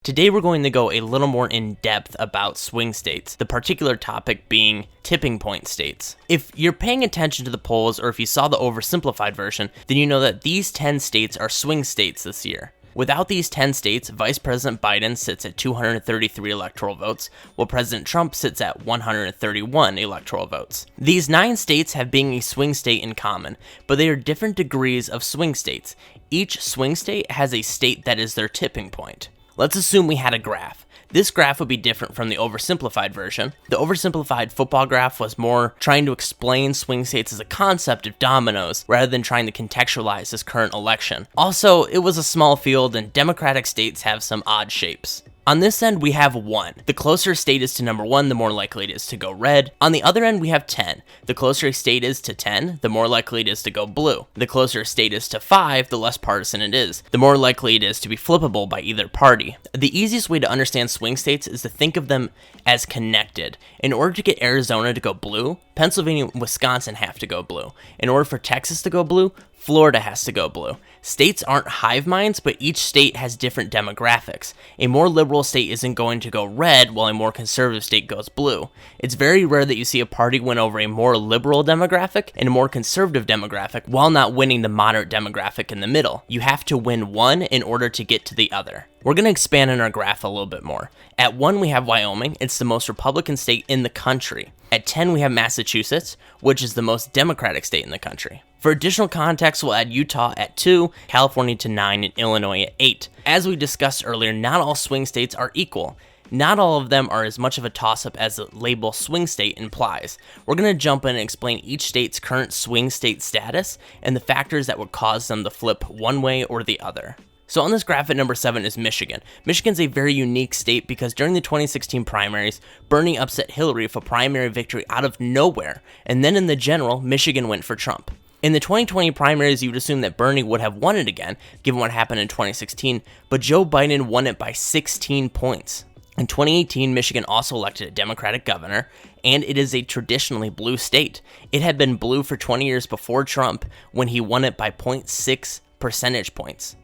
Today we're going to go a little more in depth about swing states, the particular topic being tipping point states. If you're paying attention to the polls or if you saw the oversimplified version, then you know that these 10 states are swing states this year. Without these 10 states, Vice President Biden sits at 233 electoral votes, while President Trump sits at 131 electoral votes. These 9 states have being a swing state in common, but they are different degrees of swing states. Each swing state has a state that is their tipping point. Let's assume we had a graph. This graph would be different from the oversimplified version. The oversimplified football graph was more trying to explain swing states as a concept of dominoes rather than trying to contextualize this current election. Also, it was a small field and Democratic states have some odd shapes. On this end, we have 1. The closer a state is to number 1, the more likely it is to go red. On the other end, we have 10. The closer a state is to 10, the more likely it is to go blue. The closer a state is to 5, the less partisan it is. The more likely it is to be flippable by either party. The easiest way to understand swing states is to think of them as connected. In order to get Arizona to go blue, Pennsylvania and Wisconsin have to go blue. In order for Texas to go blue, Florida has to go blue. States aren't hive minds, but each state has different demographics. A more liberal state isn't going to go red, while a more conservative state goes blue. It's very rare that you see a party win over a more liberal demographic and a more conservative demographic while not winning the moderate demographic in the middle. You have to win one in order to get to the other. We're going to expand on our graph a little bit more. At 1, we have Wyoming. It's the most Republican state in the country. At 10, we have Massachusetts, which is the most Democratic state in the country. For additional context, we'll add Utah at 2, California to 9, and Illinois at 8. As we discussed earlier, not all swing states are equal. Not all of them are as much of a toss-up as the label swing state implies. We're going to jump in and explain each state's current swing state status and the factors that would cause them to flip one way or the other. So on this graph at number 7 is Michigan. Michigan's a very unique state because during the 2016 primaries, Bernie upset Hillary with a primary victory out of nowhere, and then in the general, Michigan went for Trump. In the 2020 primaries, you would assume that Bernie would have won it again, given what happened in 2016, but Joe Biden won it by 16 points. In 2018, Michigan also elected a Democratic governor, and it is a traditionally blue state. It had been blue for 20 years before Trump, when he won it by 0.6 percentage points.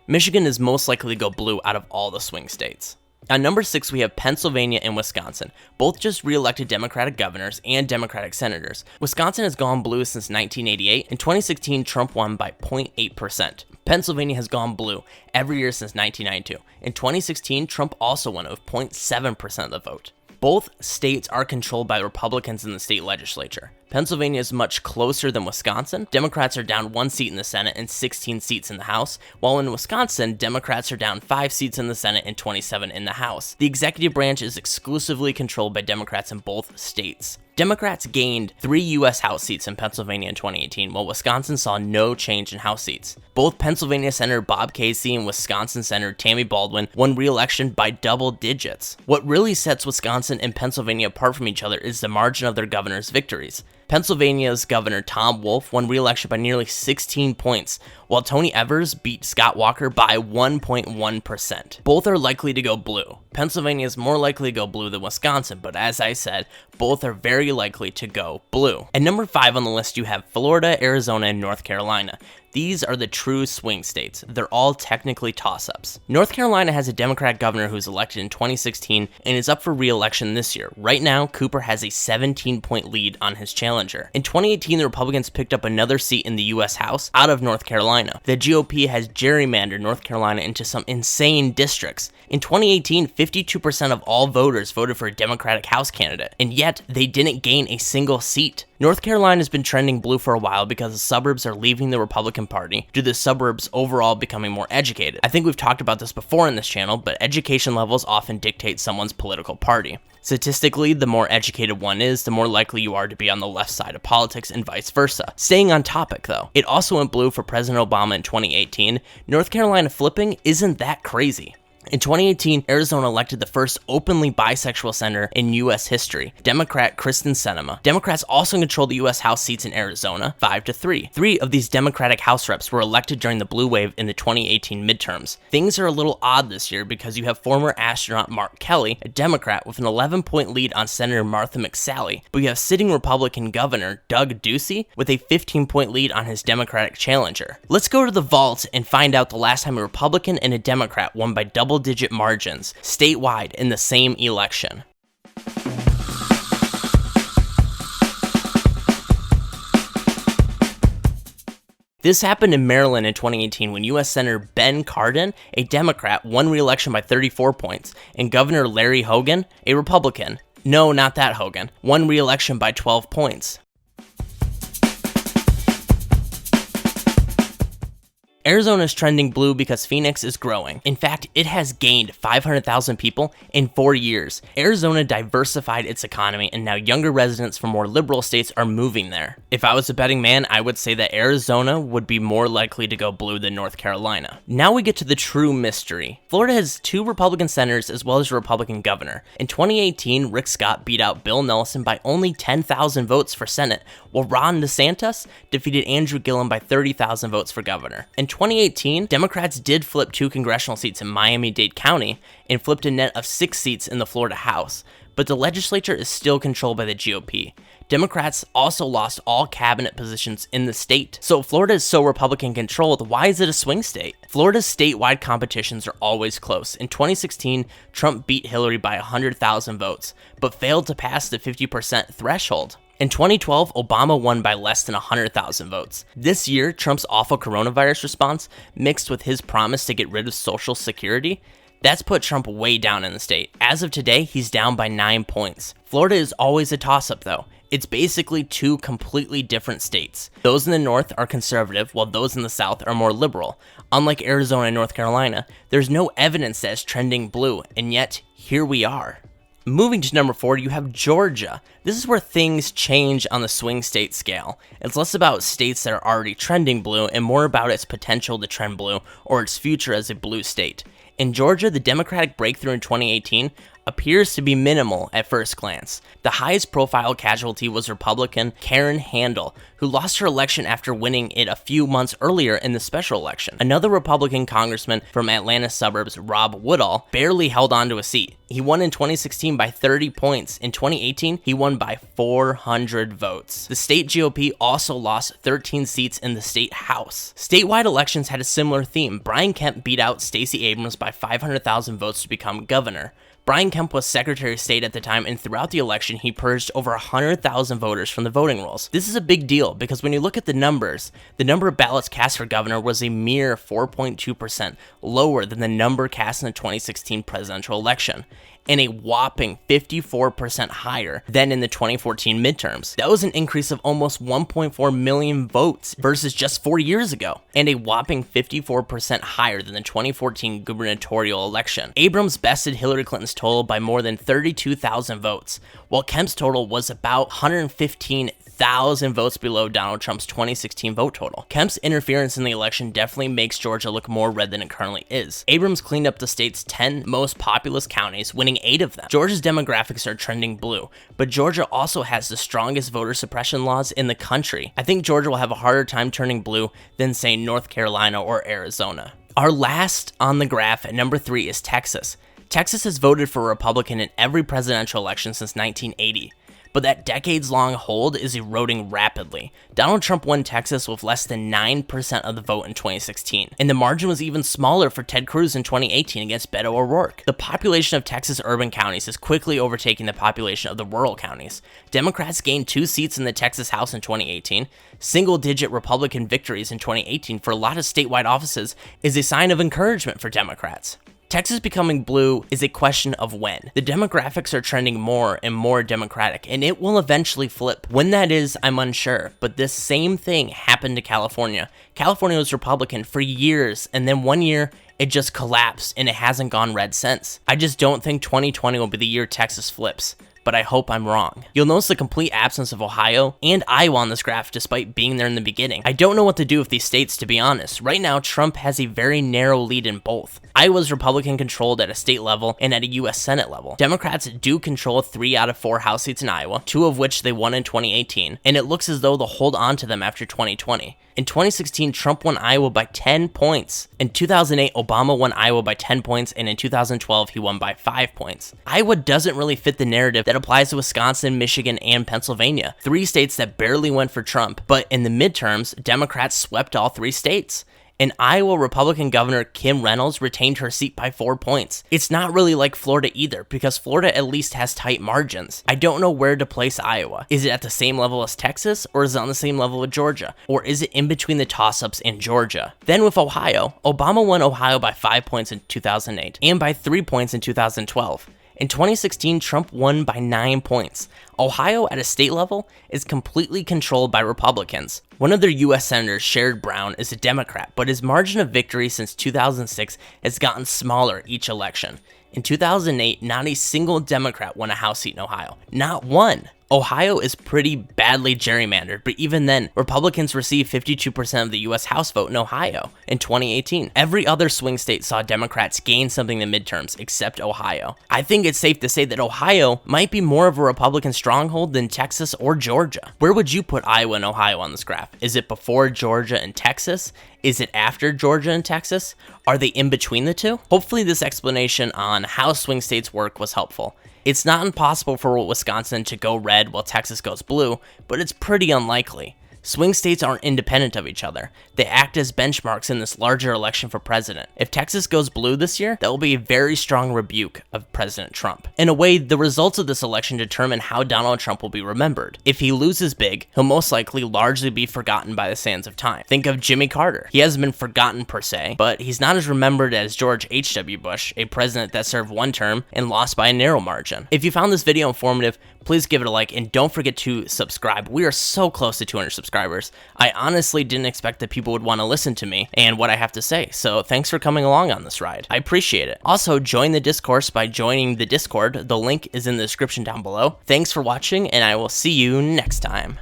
Michigan is most likely to go blue out of all the swing states. At number 6, we have Pennsylvania and Wisconsin, both just re-elected Democratic governors and Democratic senators. Wisconsin has gone blue since 1988. In 2016, Trump won by 0.8%. Pennsylvania has gone blue every year since 1992. In 2016, Trump also won with 0.7% of the vote. Both states are controlled by Republicans in the state legislature. Pennsylvania is much closer than Wisconsin. Democrats are down 1 seat in the Senate and 16 seats in the House, while in Wisconsin, Democrats are down 5 seats in the Senate and 27 in the House. The executive branch is exclusively controlled by Democrats in both states. Democrats gained 3 U.S. House seats in Pennsylvania in 2018, while Wisconsin saw no change in House seats. Both Pennsylvania Senator Bob Casey and Wisconsin Senator Tammy Baldwin won re-election by double digits. What really sets Wisconsin and Pennsylvania apart from each other is the margin of their governors' victories. Pennsylvania's Governor Tom Wolf won re-election by nearly 16 points, while Tony Evers beat Scott Walker by 1.1%. Both are likely to go blue. Pennsylvania is more likely to go blue than Wisconsin, but as I said, both are very likely to go blue. At number 5 on the list, you have Florida, Arizona, and North Carolina. These are the true swing states. They're all technically toss-ups. North Carolina has a Democratic governor who's elected in 2016 and is up for re-election this year. Right now, Cooper has a 17-point lead on his challenger. In 2018, the Republicans picked up another seat in the U.S. House out of North Carolina. The GOP has gerrymandered North Carolina into some insane districts. In 2018, 52% of all voters voted for a Democratic House candidate, and yet they didn't gain a single seat. North Carolina has been trending blue for a while because the suburbs are leaving the Republican Party due to the suburbs overall becoming more educated. I think we've talked about this before in this channel, but education levels often dictate someone's political party. Statistically, the more educated one is, the more likely you are to be on the left side of politics and vice versa. Staying on topic though, it also went blue for President Obama in 2018. North Carolina flipping isn't that crazy. In 2018, Arizona elected the first openly bisexual senator in U.S. history, Democrat Kristen Sinema. Democrats also control the U.S. House seats in Arizona, 5-3. 3 of these Democratic House reps were elected during the blue wave in the 2018 midterms. Things are a little odd this year because you have former astronaut Mark Kelly, a Democrat, with an 11-point lead on Senator Martha McSally, but you have sitting Republican Governor Doug Ducey with a 15-point lead on his Democratic challenger. Let's go to the vault and find out the last time a Republican and a Democrat won by double double-digit margins statewide in the same election. This happened in Maryland in 2018 when U.S. Senator Ben Cardin, a Democrat, won re-election by 34 points, and Governor Larry Hogan, a Republican, no, not that Hogan, won re-election by 12 points. Arizona is trending blue because Phoenix is growing. In fact, it has gained 500,000 people in 4 years. Arizona diversified its economy, and now younger residents from more liberal states are moving there. If I was a betting man, I would say that Arizona would be more likely to go blue than North Carolina. Now we get to the true mystery. Florida has 2 Republican senators as well as a Republican governor. In 2018, Rick Scott beat out Bill Nelson by only 10,000 votes for Senate, while Ron DeSantis defeated Andrew Gillum by 30,000 votes for governor. In 2018, Democrats did flip 2 congressional seats in Miami-Dade County and flipped a net of 6 seats in the Florida House, but the legislature is still controlled by the GOP. Democrats also lost all cabinet positions in the state. So if Florida is so Republican controlled, why is it a swing state? Florida's statewide competitions are always close. In 2016, Trump beat Hillary by 100,000 votes, but failed to pass the 50% threshold. In 2012, Obama won by less than 100,000 votes. This year, Trump's awful coronavirus response, mixed with his promise to get rid of Social Security, that's put Trump way down in the state. As of today, he's down by 9 points. Florida is always a toss-up though. It's basically 2 completely different states. Those in the north are conservative, while those in the south are more liberal. Unlike Arizona and North Carolina, there's no evidence that it's trending blue, and yet, here we are. Moving to number 4, you have Georgia. This is where things change on the swing state scale. It's less about states that are already trending blue and more about its potential to trend blue or its future as a blue state. In Georgia, the Democratic breakthrough in 2018 appears to be minimal at first glance. The highest profile casualty was Republican Karen Handel, who lost her election after winning it a few months earlier in the special election. Another Republican congressman from Atlanta suburbs, Rob Woodall, barely held on to a seat. He won in 2016 by 30 points. In 2018, he won by 400 votes. The state GOP also lost 13 seats in the state House. Statewide elections had a similar theme. Brian Kemp beat out Stacey Abrams by 500,000 votes to become governor. Brian Kemp was Secretary of State at the time, and throughout the election, he purged over 100,000 voters from the voting rolls. This is a big deal because when you look at the numbers, the number of ballots cast for governor was a mere 4.2% lower than the number cast in the 2016 presidential election, and a whopping 54% higher than in the 2014 midterms. That was an increase of almost 1.4 million votes versus just 4 years ago, and a whopping 54% higher than the 2014 gubernatorial election. Abrams bested Hillary Clinton's total by more than 32,000 votes, while Kemp's total was about 115,000 votes below Donald Trump's 2016 vote total. Kemp's interference in the election definitely makes Georgia look more red than it currently is. Abrams cleaned up the state's 10 most populous counties, winning 8 of them. Georgia's demographics are trending blue, but Georgia also has the strongest voter suppression laws in the country. I think Georgia will have a harder time turning blue than, say, North Carolina or Arizona. Our last on the graph at number 3 is Texas. Texas has voted for a Republican in every presidential election since 1980. But that decades-long hold is eroding rapidly. Donald Trump won Texas with less than 9% of the vote in 2016, and the margin was even smaller for Ted Cruz in 2018 against Beto O'Rourke. The population of Texas urban counties is quickly overtaking the population of the rural counties. Democrats gained 2 seats in the Texas House in 2018. Single-digit Republican victories in 2018 for a lot of statewide offices is a sign of encouragement for Democrats. Texas becoming blue is a question of when. The demographics are trending more and more Democratic, and it will eventually flip. When that is, I'm unsure, but this same thing happened to California. California was Republican for years, and then one year, it just collapsed, and it hasn't gone red since. I just don't think 2020 will be the year Texas flips, but I hope I'm wrong. You'll notice the complete absence of Ohio and Iowa on this graph despite being there in the beginning. I don't know what to do with these states, to be honest. Right now, Trump has a very narrow lead in both. Iowa's Republican controlled at a state level and at a U.S. Senate level. Democrats do control 3 out of 4 House seats in Iowa, 2 of which they won in 2018, and it looks as though they'll hold on to them after 2020. In 2016, Trump won Iowa by 10 points. In 2008, Obama won Iowa by 10 points, and in 2012, he won by 5 points. Iowa doesn't really fit the narrative that applies to Wisconsin, Michigan, and Pennsylvania, 3 states that barely went for Trump, but in the midterms, Democrats swept all 3 states. And Iowa Republican Governor Kim Reynolds retained her seat by 4 points. It's not really like Florida either, because Florida at least has tight margins. I don't know where to place Iowa. Is it at the same level as Texas, or is it on the same level with Georgia? Or is it in between the toss-ups in Georgia? Then with Ohio, Obama won Ohio by 5 points in 2008, and by 3 points in 2012. In 2016, Trump won by 9 points. Ohio, at a state level, is completely controlled by Republicans. One of their U.S. Senators, Sherrod Brown, is a Democrat, but his margin of victory since 2006 has gotten smaller each election. In 2008, not a single Democrat won a House seat in Ohio. Not one. Ohio is pretty badly gerrymandered, but even then, Republicans received 52% of the U.S. House vote in Ohio in 2018. Every other swing state saw Democrats gain something in the midterms, except Ohio. I think it's safe to say that Ohio might be more of a Republican stronghold than Texas or Georgia. Where would you put Iowa and Ohio on this graph? Is it before Georgia and Texas? Is it after Georgia and Texas? Are they in between the two? Hopefully this explanation on how swing states work was helpful. It's not impossible for Wisconsin to go red while Texas goes blue, but it's pretty unlikely. Swing states aren't independent of each other. They act as benchmarks in this larger election for president. If Texas goes blue this year, that will be a very strong rebuke of President Trump. In a way, the results of this election determine how Donald Trump will be remembered. If he loses big, he'll most likely largely be forgotten by the sands of time. Think of Jimmy Carter. He hasn't been forgotten per se, but he's not as remembered as George H.W. Bush, a president that served one term and lost by a narrow margin. If you found this video informative, please give it a like and don't forget to subscribe. We are so close to 200 subscribers. I honestly didn't expect that people would want to listen to me and what I have to say, so thanks for coming along on this ride. I appreciate it. Also, join the discourse by joining the Discord. The link is in the description down below. Thanks for watching, and I will see you next time.